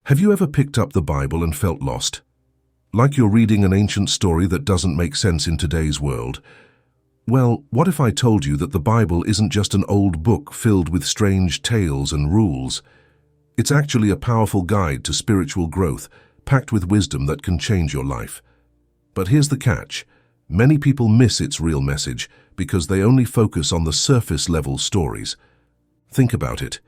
Have you ever picked up the Bible and felt lost? Like you're reading an ancient story that doesn't make sense in today's world? Well, what if I told you that the Bible isn't just an old book filled with strange tales and rules? It's actually a powerful guide to spiritual growth, packed with wisdom that can change your life. But here's the catch. Many people miss its real message because they only focus on the surface-level stories. Think about it.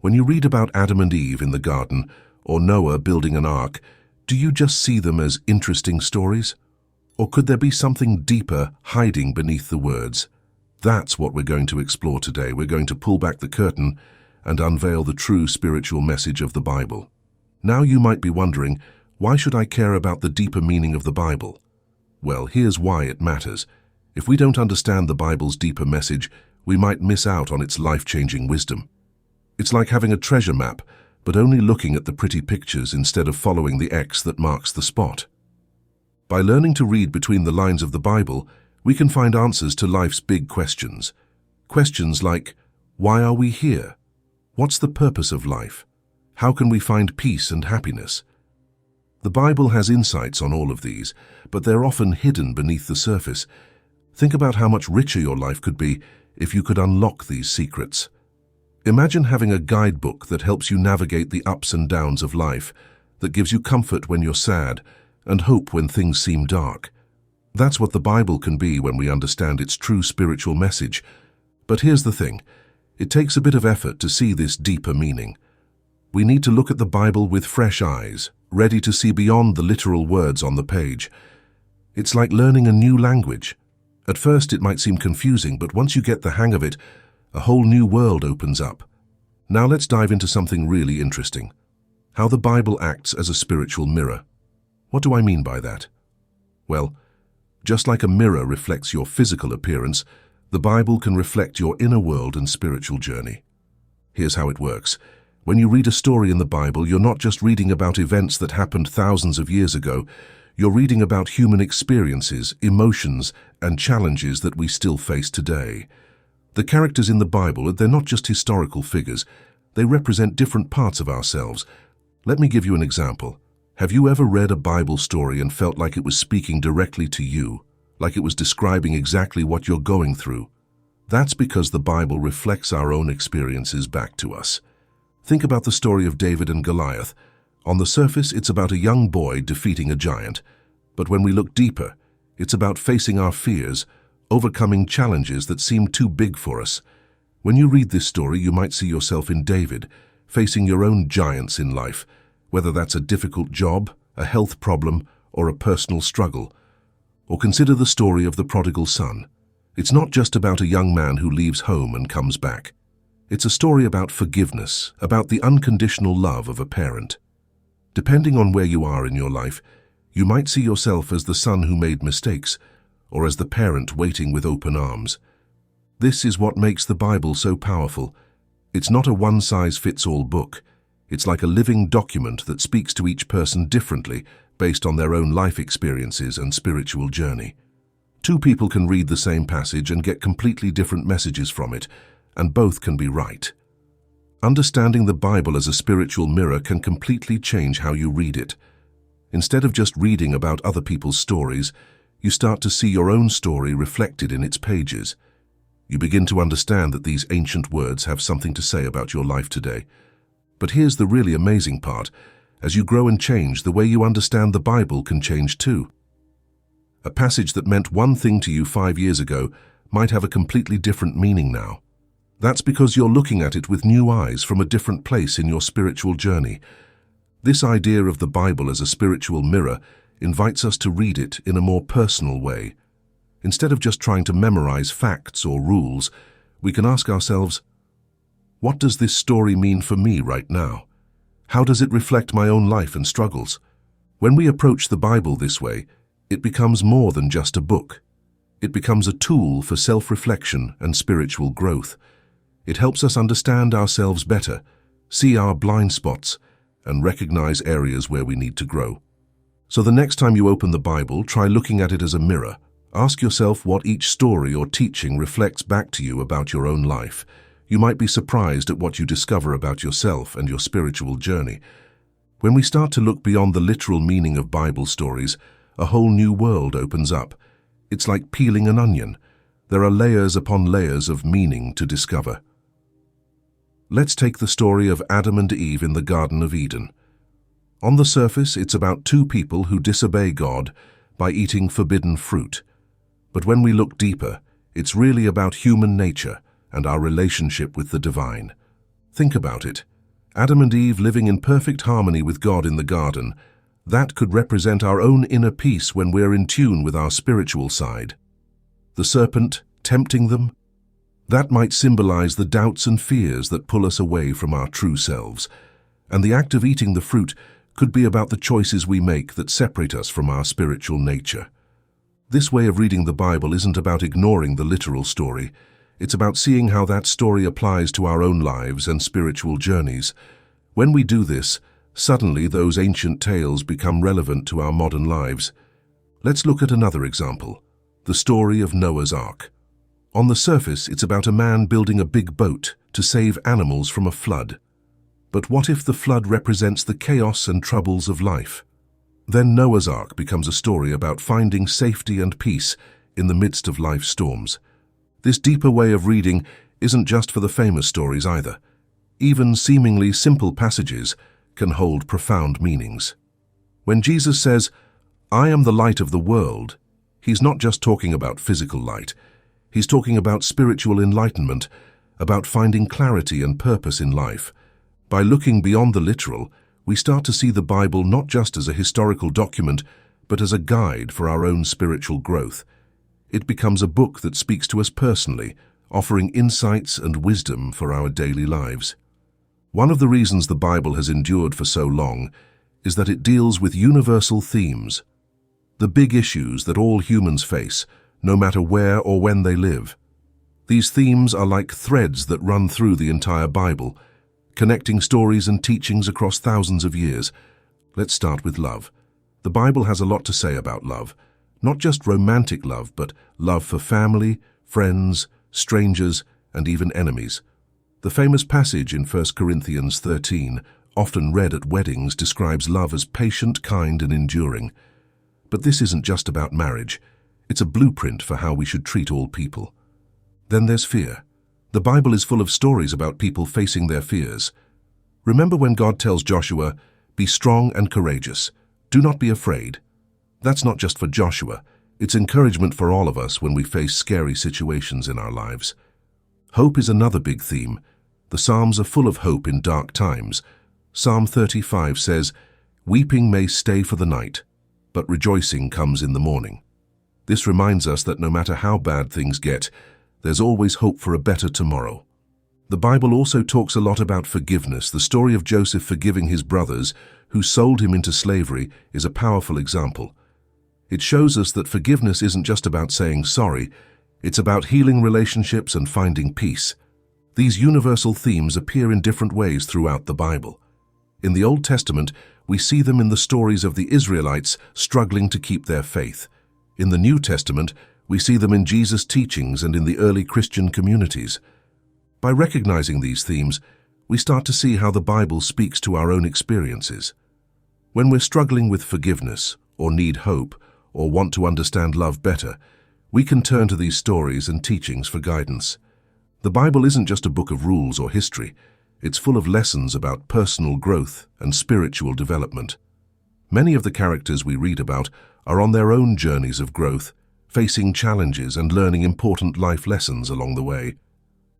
When you read about Adam and Eve in the garden, or Noah building an ark, do you just see them as interesting stories? Or could there be something deeper hiding beneath the words? That's what we're going to explore today. We're going to pull back the curtain and unveil the true spiritual message of the Bible. Now you might be wondering, why should I care about the deeper meaning of the Bible? Well, here's why it matters. If we don't understand the Bible's deeper message, we might miss out on its life-changing wisdom. It's like having a treasure map, but only looking at the pretty pictures instead of following the X that marks the spot. By learning to read between the lines of the Bible, we can find answers to life's big questions. Questions like, why are we here? What's the purpose of life? How can we find peace and happiness? The Bible has insights on all of these, but they're often hidden beneath the surface. Think about how much richer your life could be if you could unlock these secrets. Imagine having a guidebook that helps you navigate the ups and downs of life, that gives you comfort when you're sad and hope when things seem dark. That's what the Bible can be when we understand its true spiritual message. But here's the thing. It takes a bit of effort to see this deeper meaning. We need to look at the Bible with fresh eyes, ready to see beyond the literal words on the page. It's like learning a new language. At first it might seem confusing, but once you get the hang of it, a whole new world opens up. Now let's dive into something really interesting. How the Bible acts as a spiritual mirror. What do I mean by that? Well, just like a mirror reflects your physical appearance, the Bible can reflect your inner world and spiritual journey. Here's how it works. When you read a story in the Bible, you're not just reading about events that happened thousands of years ago. You're reading about human experiences, emotions, and challenges that we still face today. The characters in the Bible, they're not just historical figures. They represent different parts of ourselves. Let me give you an example. Have you ever read a Bible story and felt like it was speaking directly to you, like it was describing exactly what you're going through? That's because the Bible reflects our own experiences back to us. Think about the story of David and Goliath. On the surface, it's about a young boy defeating a giant. But when we look deeper, it's about facing our fears, overcoming challenges that seem too big for us. When you read this story, you might see yourself in David, facing your own giants in life, whether that's a difficult job, a health problem, or a personal struggle. Or consider the story of the prodigal son. It's not just about a young man who leaves home and comes back. It's a story about forgiveness, about the unconditional love of a parent. Depending on where you are in your life, you might see yourself as the son who made mistakes, or as the parent waiting with open arms. This is what makes the Bible so powerful. It's not a one-size-fits-all book. It's like a living document that speaks to each person differently based on their own life experiences and spiritual journey. Two people can read the same passage and get completely different messages from it, and both can be right. Understanding the Bible as a spiritual mirror can completely change how you read it. Instead of just reading about other people's stories, you start to see your own story reflected in its pages. You begin to understand that these ancient words have something to say about your life today. But here's the really amazing part. As you grow and change, the way you understand the Bible can change too. A passage that meant one thing to you 5 years ago might have a completely different meaning now. That's because you're looking at it with new eyes from a different place in your spiritual journey. This idea of the Bible as a spiritual mirror invites us to read it in a more personal way. Instead of just trying to memorize facts or rules, we can ask ourselves, what does this story mean for me right now? How does it reflect my own life and struggles? When we approach the Bible this way, it becomes more than just a book. It becomes a tool for self-reflection and spiritual growth. It helps us understand ourselves better, see our blind spots, and recognize areas where we need to grow. So the next time you open the Bible, try looking at it as a mirror. Ask yourself what each story or teaching reflects back to you about your own life. You might be surprised at what you discover about yourself and your spiritual journey. When we start to look beyond the literal meaning of Bible stories, a whole new world opens up. It's like peeling an onion. There are layers upon layers of meaning to discover. Let's take the story of Adam and Eve in the Garden of Eden. On the surface, it's about two people who disobey God by eating forbidden fruit. But when we look deeper, it's really about human nature and our relationship with the divine. Think about it. Adam and Eve living in perfect harmony with God in the garden, that could represent our own inner peace when we're in tune with our spiritual side. The serpent tempting them, that might symbolize the doubts and fears that pull us away from our true selves. And the act of eating the fruit could be about the choices we make that separate us from our spiritual nature. This way of reading the Bible isn't about ignoring the literal story. It's about seeing how that story applies to our own lives and spiritual journeys. When we do this, suddenly those ancient tales become relevant to our modern lives. Let's look at another example, the story of Noah's Ark. On the surface, it's about a man building a big boat to save animals from a flood. But what if the flood represents the chaos and troubles of life? Then Noah's Ark becomes a story about finding safety and peace in the midst of life's storms. This deeper way of reading isn't just for the famous stories either. Even seemingly simple passages can hold profound meanings. When Jesus says, "I am the light of the world," he's not just talking about physical light. He's talking about spiritual enlightenment, about finding clarity and purpose in life. By looking beyond the literal, we start to see the Bible not just as a historical document, but as a guide for our own spiritual growth. It becomes a book that speaks to us personally, offering insights and wisdom for our daily lives. One of the reasons the Bible has endured for so long is that it deals with universal themes, the big issues that all humans face, no matter where or when they live. These themes are like threads that run through the entire Bible, connecting stories and teachings across thousands of years. Let's start with love. The Bible has a lot to say about love, not just romantic love, but love for family, friends, strangers, and even enemies. The famous passage in 1 Corinthians 13, often read at weddings, describes love as patient, kind, and enduring. But this isn't just about marriage. It's a blueprint for how we should treat all people. Then there's fear. The Bible is full of stories about people facing their fears. Remember when God tells Joshua, "Be strong and courageous. Do not be afraid." That's not just for Joshua. It's encouragement for all of us when we face scary situations in our lives. Hope is another big theme. The Psalms are full of hope in dark times. Psalm 35 says, "Weeping may stay for the night, but rejoicing comes in the morning." This reminds us that no matter how bad things get, there's always hope for a better tomorrow. The Bible also talks a lot about forgiveness. The story of Joseph forgiving his brothers who sold him into slavery is a powerful example. It shows us that forgiveness isn't just about saying sorry, it's about healing relationships and finding peace. These universal themes appear in different ways throughout the Bible. In the Old Testament, we see them in the stories of the Israelites struggling to keep their faith. In the New Testament, we see them in Jesus' teachings and in the early Christian communities. By recognizing these themes, we start to see how the Bible speaks to our own experiences. When we're struggling with forgiveness, or need hope, or want to understand love better, we can turn to these stories and teachings for guidance. The Bible isn't just a book of rules or history. It's full of lessons about personal growth and spiritual development. Many of the characters we read about are on their own journeys of growth, facing challenges and learning important life lessons along the way.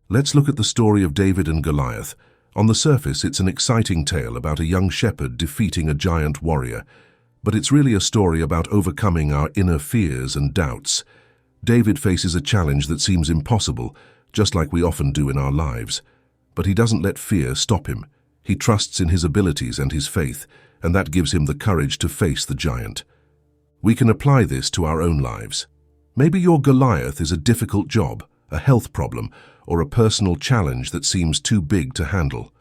Let's look at the story of David and Goliath. On the surface, it's an exciting tale about a young shepherd defeating a giant warrior, but it's really a story about overcoming our inner fears and doubts. David faces a challenge that seems impossible, just like we often do in our lives. But he doesn't let fear stop him. He trusts in his abilities and his faith, and that gives him the courage to face the giant. We can apply this to our own lives. Maybe your Goliath is a difficult job, a health problem, or a personal challenge that seems too big to handle.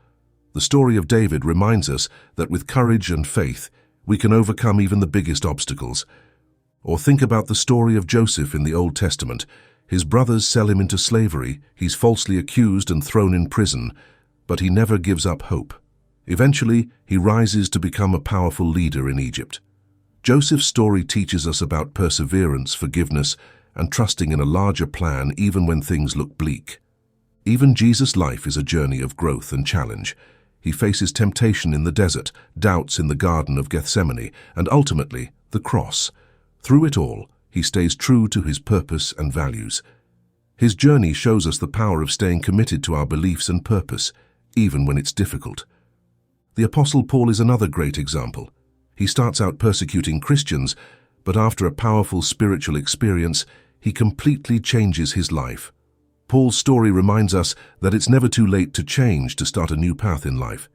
The story of David reminds us that with courage and faith, we can overcome even the biggest obstacles. Or think about the story of Joseph in the Old Testament. His brothers sell him into slavery, he's falsely accused and thrown in prison, but he never gives up hope. Eventually, he rises to become a powerful leader in Egypt. Joseph's story teaches us about perseverance, forgiveness, and trusting in a larger plan even when things look bleak. Even Jesus' life is a journey of growth and challenge. He faces temptation in the desert, doubts in the Garden of Gethsemane, and ultimately, the cross. Through it all, he stays true to his purpose and values. His journey shows us the power of staying committed to our beliefs and purpose, even when it's difficult. The Apostle Paul is another great example. He starts out persecuting Christians, but after a powerful spiritual experience, he completely changes his life. Paul's story reminds us that it's never too late to change, to start a new path in life.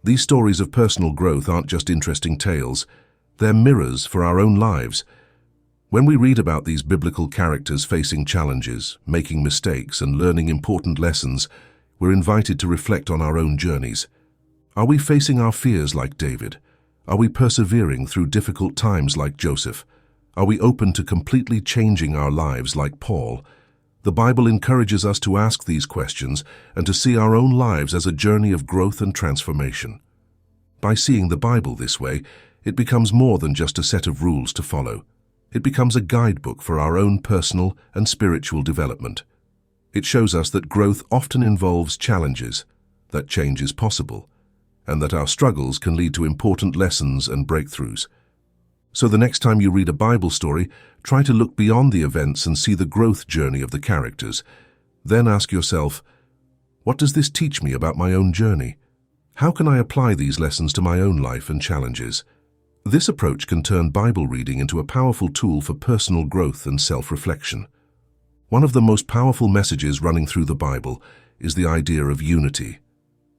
These stories of personal growth aren't just interesting tales, they're mirrors for our own lives. When we read about these biblical characters facing challenges, making mistakes, and learning important lessons, we're invited to reflect on our own journeys. Are we facing our fears like David? Are we persevering through difficult times like Joseph? Are we open to completely changing our lives like Paul? The Bible encourages us to ask these questions and to see our own lives as a journey of growth and transformation. By seeing the Bible this way, it becomes more than just a set of rules to follow. It becomes a guidebook for our own personal and spiritual development. It shows us that growth often involves challenges, that change is possible, and that our struggles can lead to important lessons and breakthroughs. So the next time you read a Bible story, try to look beyond the events and see the growth journey of the characters. Then ask yourself, what does this teach me about my own journey? How can I apply these lessons to my own life and challenges? This approach can turn Bible reading into a powerful tool for personal growth and self-reflection. One of the most powerful messages running through the Bible is the idea of unity.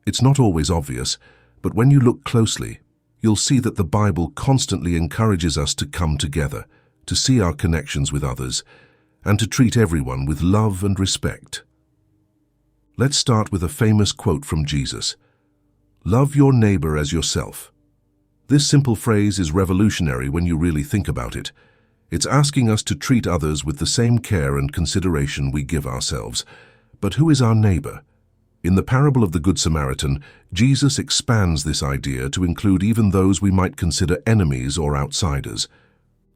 It's not always obvious, but when you look closely, you'll see that the Bible constantly encourages us to come together, to see our connections with others, and to treat everyone with love and respect. Let's start with a famous quote from Jesus. Love your neighbor as yourself. This simple phrase is revolutionary when you really think about it. It's asking us to treat others with the same care and consideration we give ourselves. But who is our neighbor? In the parable of the Good Samaritan, Jesus expands this idea to include even those we might consider enemies or outsiders.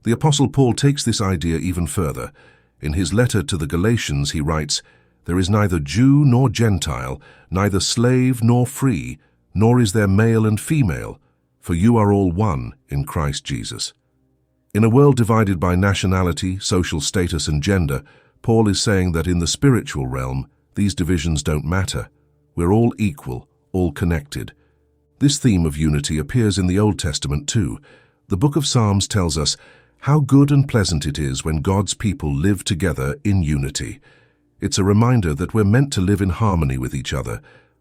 The Apostle Paul takes this idea even further. In his letter to the Galatians, he writes, "There is neither Jew nor Gentile, neither slave nor free, nor is there male and female, for you are all one in Christ Jesus." In a world divided by nationality, social status, and gender, Paul is saying that in the spiritual realm, these divisions don't matter. We're all equal, all connected. This theme of unity appears in the Old Testament too. The book of Psalms tells us how good and pleasant it is when God's people live together in unity. It's a reminder that we're meant to live in harmony with each other,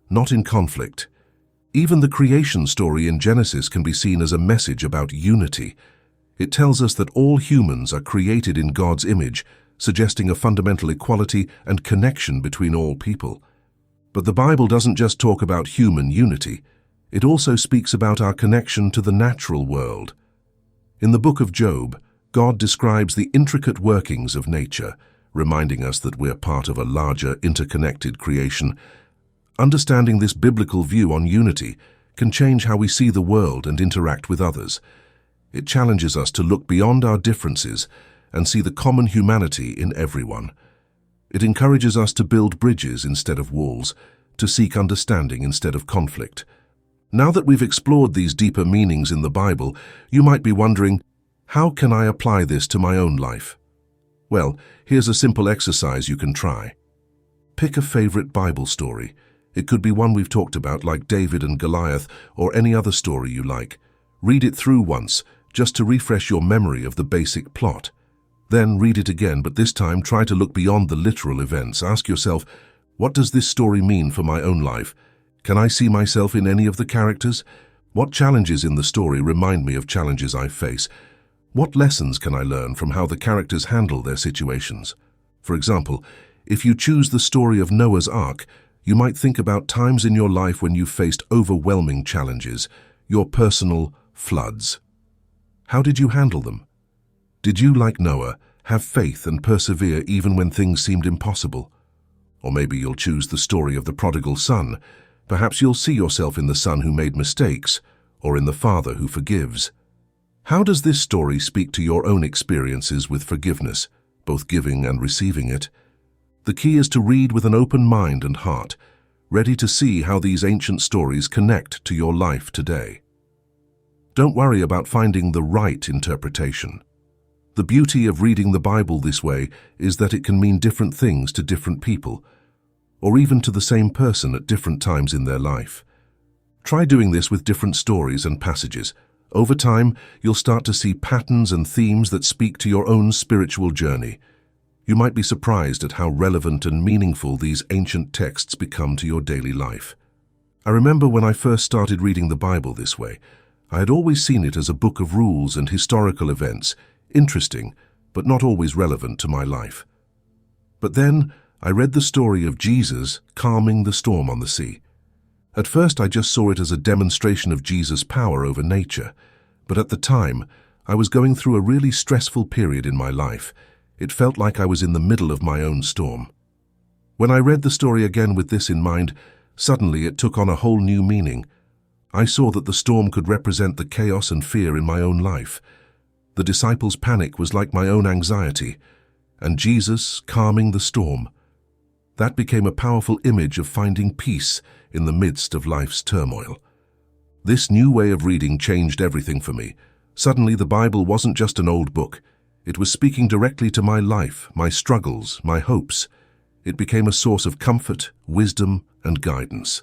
not in conflict. Even the creation story in Genesis can be seen as a message about unity. It tells us that all humans are created in God's image, suggesting a fundamental equality and connection between all people. But the Bible doesn't just talk about human unity. It also speaks about our connection to the natural world. In the book of Job, God describes the intricate workings of nature, reminding us that we're part of a larger, interconnected creation. Understanding this biblical view on unity can change how we see the world and interact with others. It challenges us to look beyond our differences and see the common humanity in everyone. It encourages us to build bridges instead of walls, to seek understanding instead of conflict. Now that we've explored these deeper meanings in the Bible, you might be wondering, how can I apply this to my own life? Well, here's a simple exercise you can try. Pick a favorite Bible story. It could be one we've talked about, like David and Goliath, or any other story you like. Read it through once, just to refresh your memory of the basic plot. Then read it again, but this time try to look beyond the literal events. Ask yourself, what does this story mean for my own life? Can I see myself in any of the characters? What challenges in the story remind me of challenges I face? What lessons can I learn from how the characters handle their situations? For example, if you choose the story of Noah's Ark, you might think about times in your life when you faced overwhelming challenges, your personal floods. How did you handle them? Did you, like Noah, have faith and persevere even when things seemed impossible? Or maybe you'll choose the story of the prodigal son. Perhaps you'll see yourself in the son who made mistakes, or in the father who forgives. How does this story speak to your own experiences with forgiveness, both giving and receiving it? The key is to read with an open mind and heart, ready to see how these ancient stories connect to your life today. Don't worry about finding the right interpretation. The beauty of reading the Bible this way is that it can mean different things to different people, or even to the same person at different times in their life. Try doing this with different stories and passages. Over time, you'll start to see patterns and themes that speak to your own spiritual journey. You might be surprised at how relevant and meaningful these ancient texts become to your daily life. I remember when I first started reading the Bible this way, I had always seen it as a book of rules and historical events, interesting, but not always relevant to my life. But then, I read the story of Jesus calming the storm on the sea. At first, I just saw it as a demonstration of Jesus' power over nature, but at the time, I was going through a really stressful period in my life. It felt like I was in the middle of my own storm. When I read the story again with this in mind, suddenly it took on a whole new meaning. I saw that the storm could represent the chaos and fear in my own life. The disciples' panic was like my own anxiety, and Jesus calming the storm. That became a powerful image of finding peace in the midst of life's turmoil. This new way of reading changed everything for me. Suddenly, the Bible wasn't just an old book. It was speaking directly to my life, my struggles, my hopes. It became a source of comfort, wisdom, and guidance.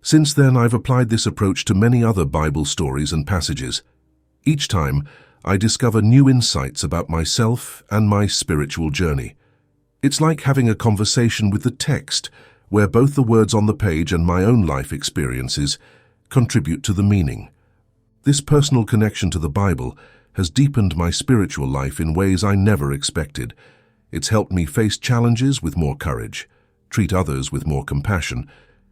Since then, I've applied this approach to many other Bible stories and passages. Each time, I discover new insights about myself and my spiritual journey. It's like having a conversation with the text, where both the words on the page and my own life experiences contribute to the meaning. This personal connection to the Bible has deepened my spiritual life in ways I never expected. It's helped me face challenges with more courage, treat others with more compassion,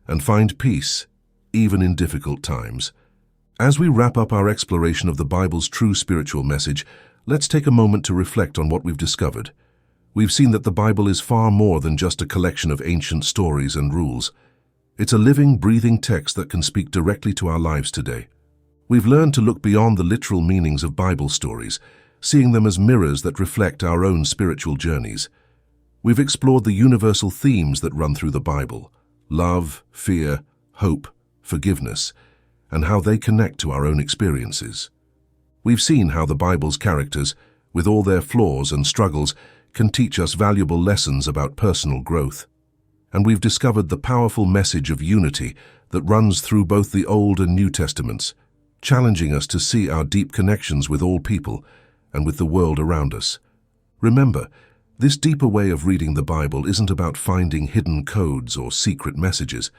and find peace, even in difficult times. As we wrap up our exploration of the Bible's true spiritual message, let's take a moment to reflect on what we've discovered. We've seen that the Bible is far more than just a collection of ancient stories and rules. It's a living, breathing text that can speak directly to our lives today. We've learned to look beyond the literal meanings of Bible stories, seeing them as mirrors that reflect our own spiritual journeys. We've explored the universal themes that run through the Bible: love, fear, hope, forgiveness, and how they connect to our own experiences. We've seen how the Bible's characters, with all their flaws and struggles, can teach us valuable lessons about personal growth. And we've discovered the powerful message of unity that runs through both the Old and New Testaments, challenging us to see our deep connections with all people and with the world around us. Remember, this deeper way of reading the Bible isn't about finding hidden codes or secret messages.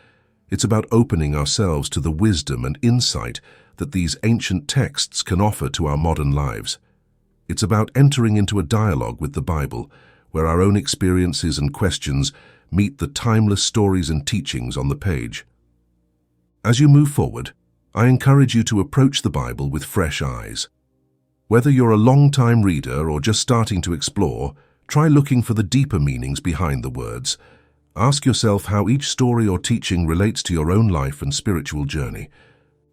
It's about opening ourselves to the wisdom and insight that these ancient texts can offer to our modern lives. It's about entering into a dialogue with the Bible, where our own experiences and questions meet the timeless stories and teachings on the page. As you move forward, I encourage you to approach the Bible with fresh eyes. Whether you're a long-time reader or just starting to explore, try looking for the deeper meanings behind the words. Ask yourself how each story or teaching relates to your own life and spiritual journey.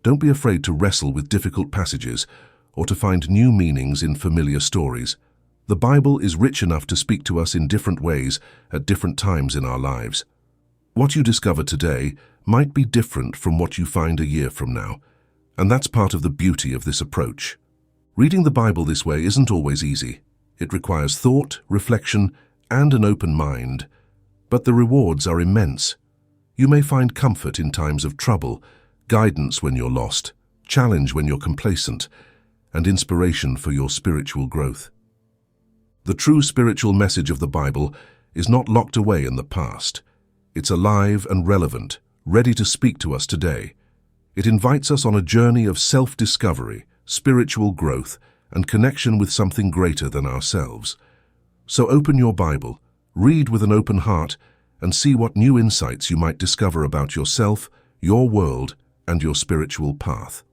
Don't be afraid to wrestle with difficult passages or to find new meanings in familiar stories. The Bible is rich enough to speak to us in different ways at different times in our lives. What you discover today might be different from what you find a year from now, and that's part of the beauty of this approach. Reading the Bible this way isn't always easy. It requires thought, reflection, and an open mind, but the rewards are immense. You may find comfort in times of trouble, guidance when you're lost, challenge when you're complacent, and inspiration for your spiritual growth. The true spiritual message of the Bible is not locked away in the past. It's alive and relevant, ready to speak to us today. It invites us on a journey of self-discovery, spiritual growth, and connection with something greater than ourselves. So open your Bible, read with an open heart, and see what new insights you might discover about yourself, your world, and your spiritual path.